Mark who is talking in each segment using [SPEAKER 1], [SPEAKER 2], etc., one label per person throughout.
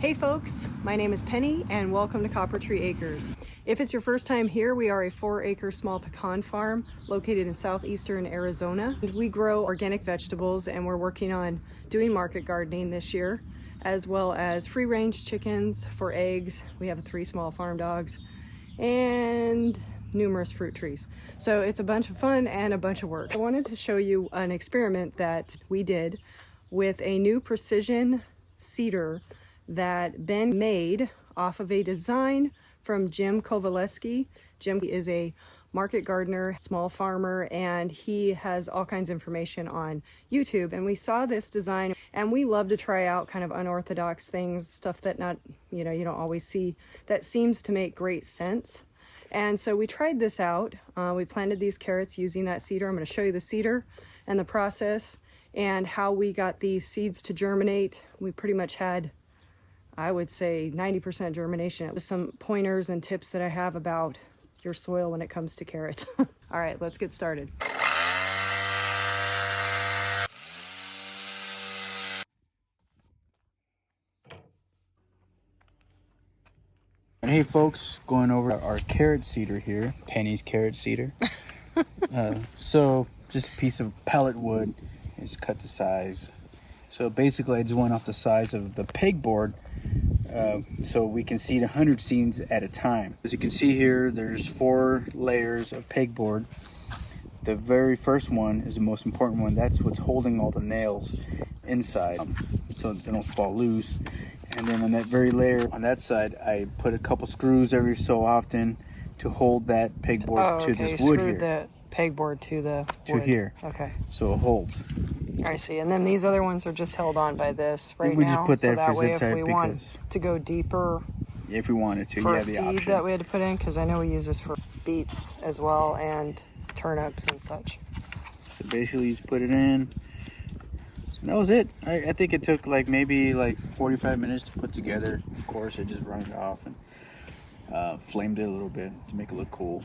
[SPEAKER 1] Hey folks, my name is Penny and welcome to Coppertree Acres. If it's your first time here, we are a 4-acre small pecan farm located in southeastern Arizona. We grow organic vegetables and we're working on doing market gardening this year, as well as free-range chickens for eggs. We have 3 small farm dogs and numerous fruit trees. So it's a bunch of fun and a bunch of work. I wanted to show you an experiment that we did with a new precision seeder that Ben made off of a design from Jim Kovaleski. Jim is a market gardener, small farmer, and he has all kinds of information on YouTube. And we saw this design and we love to try out kind of unorthodox things, stuff that you don't always see, that seems to make great sense. And so we tried this out. We planted these carrots using that seeder. I'm going to show you the seeder and the process and how we got these seeds to germinate. We pretty much had, I would say, 90% germination. It was some pointers and tips that I have about your soil when it comes to carrots. All right, let's get started.
[SPEAKER 2] Hey folks, going over our carrot seeder here, Penny's carrot seeder. So just a piece of pellet wood, just cut the size. So basically I just went off the size of the pegboard, so we can seed 100 seeds at a time. As you can see here, there's 4 layers of pegboard. The very first one is the most important one. That's what's holding all the nails inside, so they don't fall loose. And then on that very layer on that side, I put a couple screws every so often to hold that pegboard to this wood here.
[SPEAKER 1] The pegboard to the
[SPEAKER 2] wood. Here.
[SPEAKER 1] Okay.
[SPEAKER 2] So it holds.
[SPEAKER 1] I see. And then these other ones are just held on by this right now.
[SPEAKER 2] We just put that
[SPEAKER 1] so
[SPEAKER 2] for
[SPEAKER 1] way
[SPEAKER 2] zip
[SPEAKER 1] if
[SPEAKER 2] tie
[SPEAKER 1] we want to go deeper,
[SPEAKER 2] if we wanted to,
[SPEAKER 1] for
[SPEAKER 2] yeah,
[SPEAKER 1] a
[SPEAKER 2] the
[SPEAKER 1] seed
[SPEAKER 2] option
[SPEAKER 1] that we had to put in, because I know we use this for beets as well and turnips and such.
[SPEAKER 2] So basically, you just put it in. And that was it. I think it took maybe 45 minutes to put together. Of course, I just run it off and flamed it a little bit to make it look cool.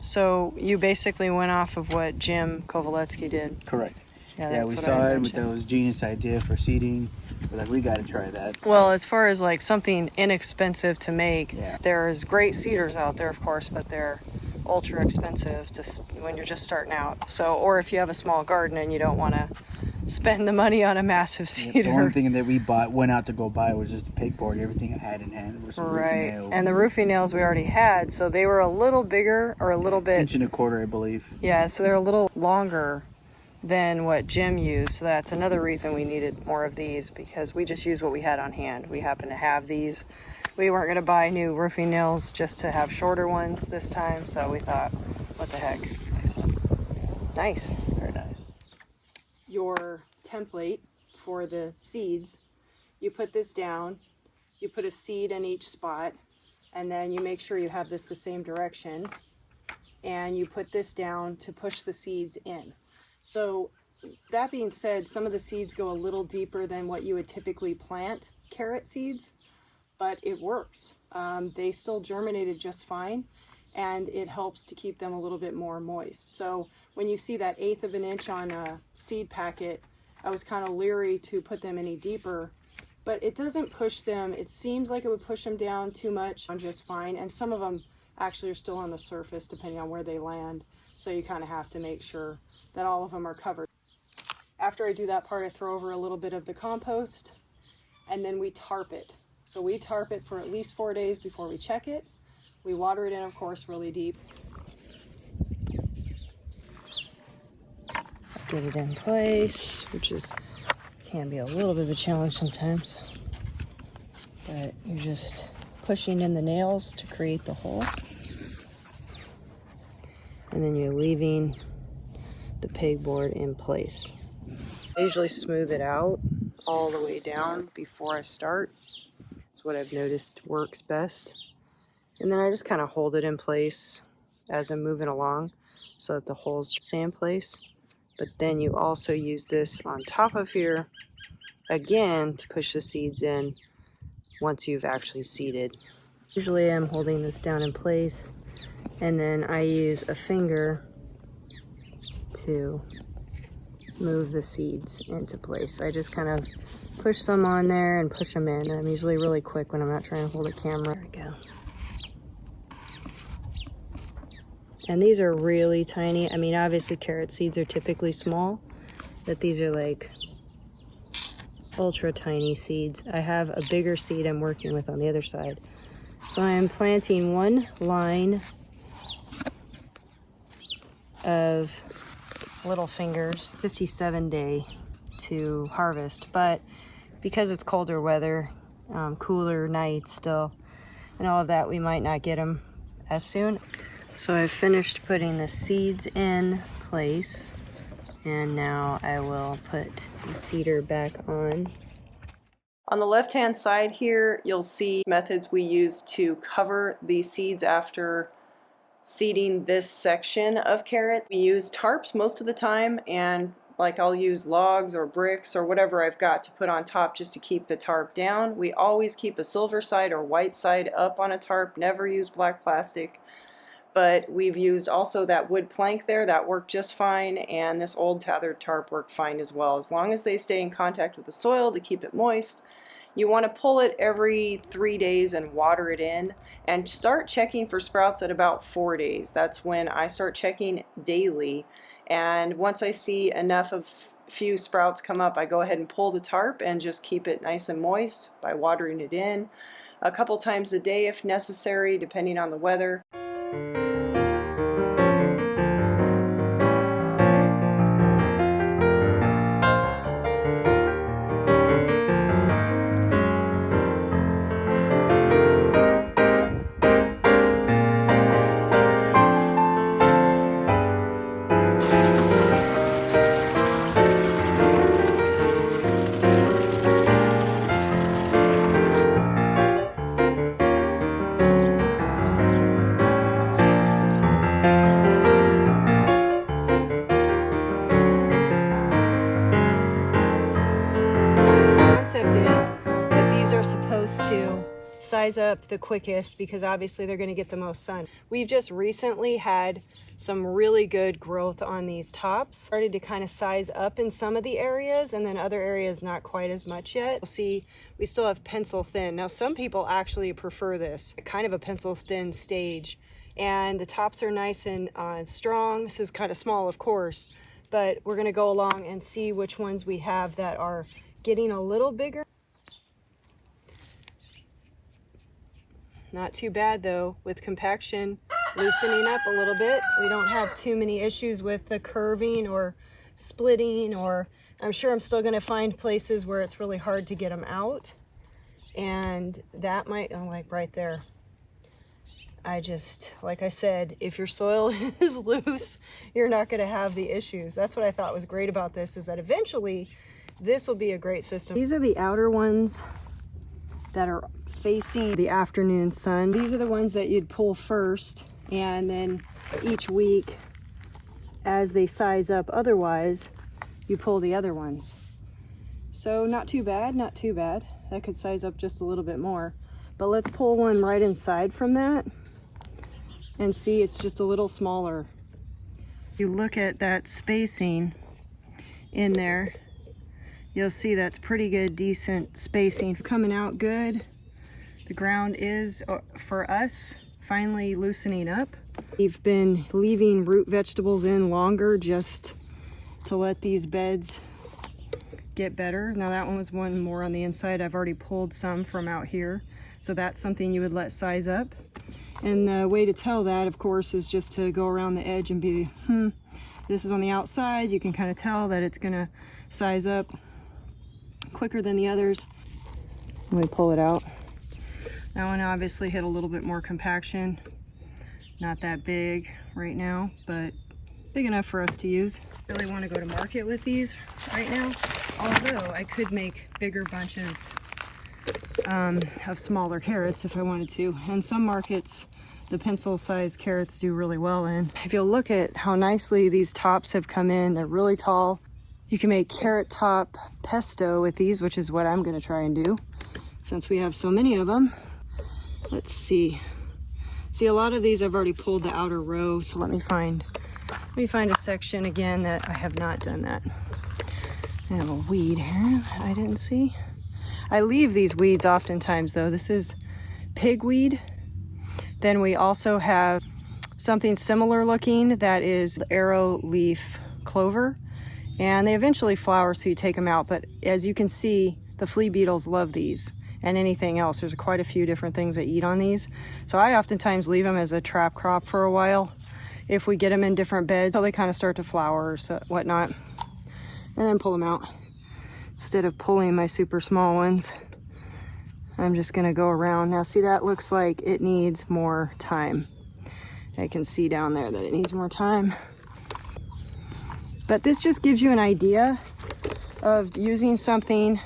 [SPEAKER 1] So you basically went off of what Jim Kovaleski did.
[SPEAKER 2] Correct.
[SPEAKER 1] Yeah,
[SPEAKER 2] we saw it. That was a genius idea for seeding. We're like, we got to try that.
[SPEAKER 1] Well, as far as something inexpensive to make,
[SPEAKER 2] yeah.
[SPEAKER 1] There's great seeders out there, of course, but they're ultra expensive when you're just starting out. So, or if you have a small garden and you don't want to spend the money on a massive seeder.
[SPEAKER 2] The only thing that we went out to go buy was just the pegboard. Everything I had in hand were some roofing nails.
[SPEAKER 1] And the roofing nails we already had, so they were a little bigger, or a little bit...
[SPEAKER 2] 1.25 inches, I believe.
[SPEAKER 1] Yeah, so they're a little longer than what Jim used. So that's another reason we needed more of these, because we just used what we had on hand. We happen to have these. We weren't going to buy new roofing nails just to have shorter ones this time, so we thought, what the heck. Nice.
[SPEAKER 2] Very nice.
[SPEAKER 1] Your template for the seeds, you put this down, you put a seed in each spot, and then you make sure you have this the same direction, and you put this down to push the seeds in. So that being said, some of the seeds go a little deeper than what you would typically plant carrot seeds, but it works. They still germinated just fine, and it helps to keep them a little bit more moist. So when you see that 1/8 of an inch on a seed packet, I was kind of leery to put them any deeper, but it doesn't push them. It seems like it would push them down too much. I'm just fine, and some of them actually are still on the surface depending on where they land, so you kind of have to make sure that all of them are covered. After I do that part, I throw over a little bit of the compost, and then we tarp it. So we tarp it for at least 4 days before we check it. We water it in, of course, really deep. Get it in place, which can be a little bit of a challenge sometimes. But you're just pushing in the nails to create the holes. And then you're leaving the pegboard in place. I usually smooth it out all the way down before I start. That's what I've noticed works best. And then I just kind of hold it in place as I'm moving along so that the holes stay in place. But then you also use this on top of here again to push the seeds in once you've actually seeded. Usually I'm holding this down in place, and then I use a finger to move the seeds into place. I just kind of push some on there and push them in. I'm usually really quick when I'm not trying to hold a camera. There we go. And these are really tiny. I mean, obviously carrot seeds are typically small, but these are like ultra tiny seeds. I have a bigger seed I'm working with on the other side. So I am planting one line of little fingers, 57-day to harvest, but because it's colder weather, cooler nights still, and all of that, we might not get them as soon. So I've finished putting the seeds in place, and now I will put the seeder back on. On the left-hand side here, you'll see methods we use to cover the seeds after seeding this section of carrots. We use tarps most of the time, and like I'll use logs or bricks or whatever I've got to put on top just to keep the tarp down. We always keep a silver side or white side up on a tarp, never use black plastic. But we've used also that wood plank there, that worked just fine, and this old tethered tarp worked fine as well. As long as they stay in contact with the soil to keep it moist. You want to pull it every 3 days and water it in, and start checking for sprouts at about 4 days. That's when I start checking daily, and once I see enough of few sprouts come up, I go ahead and pull the tarp and just keep it nice and moist by watering it in a couple times a day if necessary, depending on the weather. Concept is that these are supposed to size up the quickest because obviously they're going to get the most sun. We've just recently had some really good growth on these tops. Started to kind of size up in some of the areas, and then other areas not quite as much yet. You'll see we still have pencil thin. Now some people actually prefer this, kind of a pencil thin stage, and the tops are nice and strong. This is kind of small, of course, but we're going to go along and see which ones we have that are getting a little bigger. Not too bad though, with compaction loosening up a little bit. We don't have too many issues with the curving or splitting, or I'm sure I'm still going to find places where it's really hard to get them out, and that might, oh, like right there. Like I said, if your soil is loose, you're not going to have the issues. That's what I thought was great about this, is that eventually this will be a great system. These are the outer ones that are facing the afternoon sun. These are the ones that you'd pull first, and then each week as they size up otherwise, you pull the other ones. So not too bad, not too bad. That could size up just a little bit more. But let's pull one right inside from that and see it's just a little smaller. You look at that spacing in there, you'll see that's pretty good, decent spacing. Coming out good. The ground is, for us, finally loosening up. We've been leaving root vegetables in longer just to let these beds get better. Now that one was one more on the inside. I've already pulled some from out here. So that's something you would let size up. And the way to tell that, of course, is just to go around the edge and be, this is on the outside. You can kind of tell that it's gonna size up quicker than the others. Let me pull it out. That one obviously hit a little bit more compaction. Not that big right now, but big enough for us to use. Really want to go to market with these right now, although I could make bigger bunches of smaller carrots if I wanted to. And some markets, the pencil sized carrots do really well in. If you'll look at how nicely these tops have come in, they're really tall. You can make carrot top pesto with these, which is what I'm going to try and do since we have so many of them. Let's see. See, a lot of these I've already pulled the outer row, so let me find a section again that I have not done that. I have a weed here I didn't see. I leave these weeds oftentimes though. This is pigweed. Then we also have something similar looking that is arrow leaf clover. And they eventually flower, so you take them out. But as you can see, the flea beetles love these and anything else. There's quite a few different things that eat on these. So I oftentimes leave them as a trap crop for a while if we get them in different beds so they kind of start to flower or so, whatnot. And then pull them out. Instead of pulling my super small ones, I'm just gonna go around. Now see, that looks like it needs more time. I can see down there that it needs more time. But this just gives you an idea of using something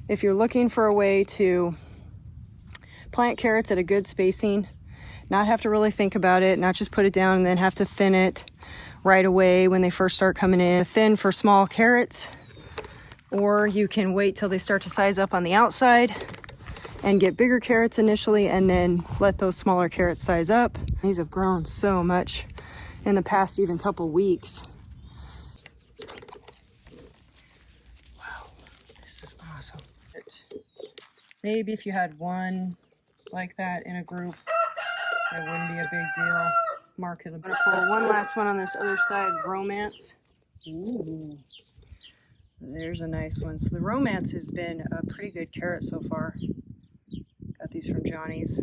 [SPEAKER 1] if you're looking for a way to plant carrots at a good spacing, not have to really think about it, not just put it down and then have to thin it right away when they first start coming in. Thin for small carrots, or you can wait till they start to size up on the outside and get bigger carrots initially and then let those smaller carrots size up. These have grown so much in the past even couple weeks. Wow, this is awesome. Maybe if you had one like that in a group, it wouldn't be a big deal. Mark it. I'm gonna pull one last one on this other side, Romance. Ooh. There's a nice one. So the Romance has been a pretty good carrot so far. Got these from Johnny's.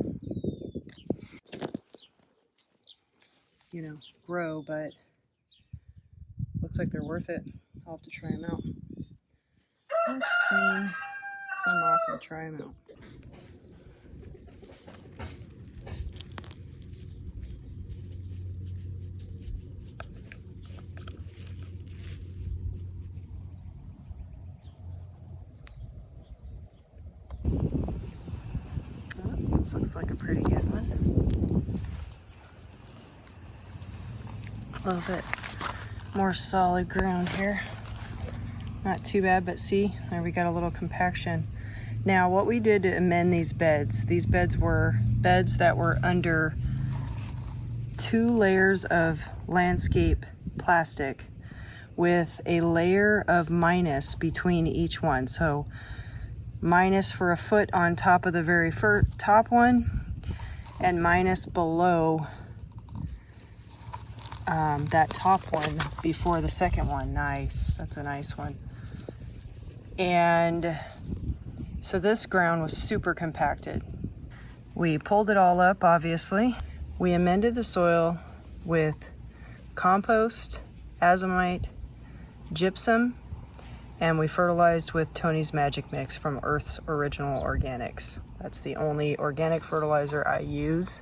[SPEAKER 1] You know, grow, but looks like they're worth it. I'll have to try them out. Let's clean some off and try them out. Oh, this looks like a pretty good one. A little bit more solid ground here. Not too bad, but see, there we got a little compaction. Now what we did to amend these beds were beds that were under 2 layers of landscape plastic with a layer of minus between each one. So minus for a foot on top of the very top one and minus below that top one before the second one. Nice, that's a nice one. And so this ground was super compacted. We pulled it all up, obviously. We amended the soil with compost, azomite, gypsum, and we fertilized with Tony's Magic Mix from Earth's Original Organics. That's the only organic fertilizer I use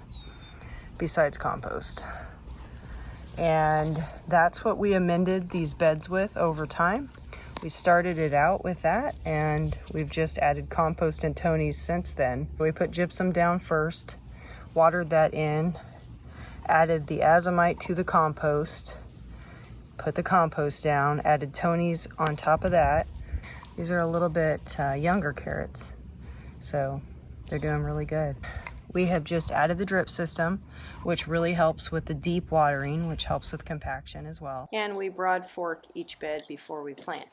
[SPEAKER 1] besides compost. And that's what we amended these beds with over time. We started it out with that, and we've just added compost and Tony's since then. We put gypsum down first, watered that in, added the azomite to the compost, put the compost down, added Tony's on top of that. These are a little bit younger carrots, so they're doing really good. We have just added the drip system, which really helps with the deep watering, which helps with compaction as well. And we broad fork each bed before we plant.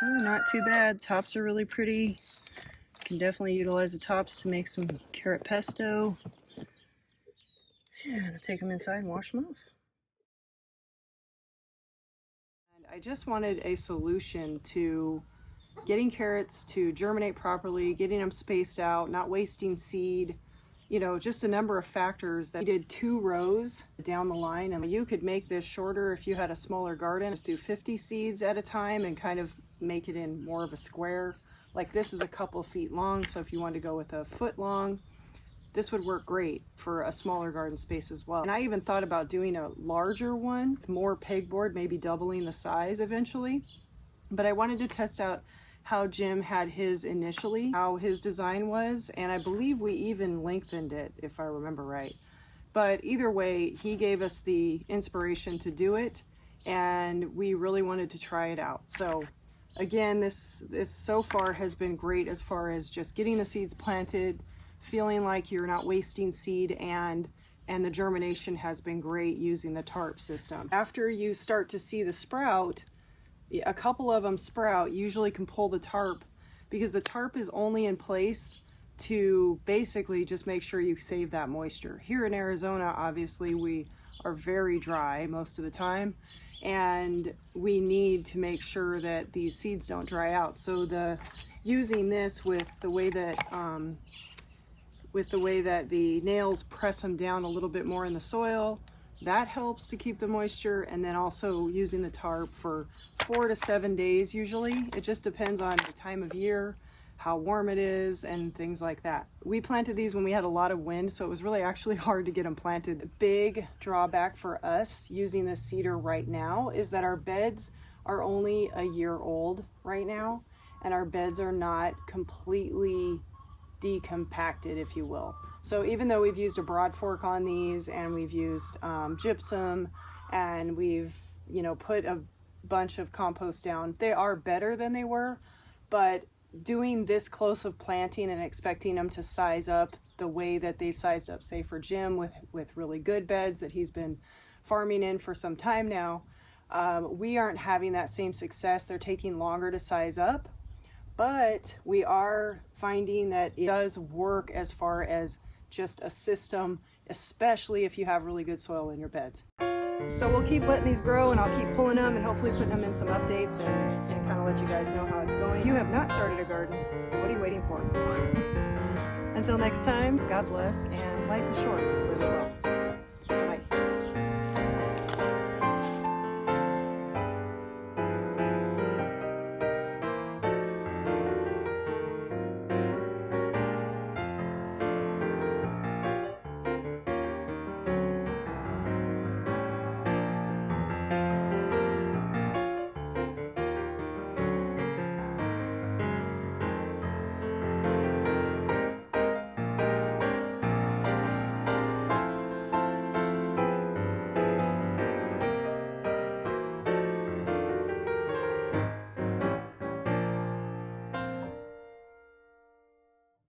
[SPEAKER 1] So not too bad. Tops are really pretty. You can definitely utilize the tops to make some carrot pesto. And I'll take them inside and wash them off. And I just wanted a solution to getting carrots to germinate properly, getting them spaced out, not wasting seed, you know, just a number of factors. That we did 2 rows down the line, and you could make this shorter if you had a smaller garden. Just do 50 seeds at a time and kind of make it in more of a square. Like this is a couple feet long, so if you wanted to go with a foot long, this would work great for a smaller garden space as well. And I even thought about doing a larger one, more pegboard, maybe doubling the size eventually. But I wanted to test out how Jim had his initially, how his design was, and I believe we even lengthened it, if I remember right. But either way, he gave us the inspiration to do it, and we really wanted to try it out. So again, this so far has been great as far as just getting the seeds planted, feeling like you're not wasting seed, and the germination has been great using the tarp system. After you start to see the sprout, a couple of them sprout, usually can pull the tarp, because the tarp is only in place to basically just make sure you save that moisture. Here in Arizona, obviously we are very dry most of the time, and we need to make sure that these seeds don't dry out. So using this with the way that the nails press them down a little bit more in the soil, that helps to keep the moisture. And then also using the tarp for 4 to 7 days usually. It just depends on the time of year, how warm it is, and things like that. We planted these when we had a lot of wind, so it was really actually hard to get them planted. The big drawback for us using this cedar right now is that our beds are only a year old right now, and our beds are not completely decompacted, if you will. So even though we've used a broad fork on these, and we've used gypsum, and we've put a bunch of compost down, they are better than they were. But doing this close of planting and expecting them to size up the way that they sized up, say for Jim with really good beds that he's been farming in for some time now, we aren't having that same success. They're taking longer to size up, but we are finding that it does work as far as just a system, especially if you have really good soil in your beds. So we'll keep letting these grow, and I'll keep pulling them and hopefully putting them in some updates and kind of let you guys know how it's going. If you have not started a garden, what are you waiting for? Until next time, God bless, and life is short. Live it well.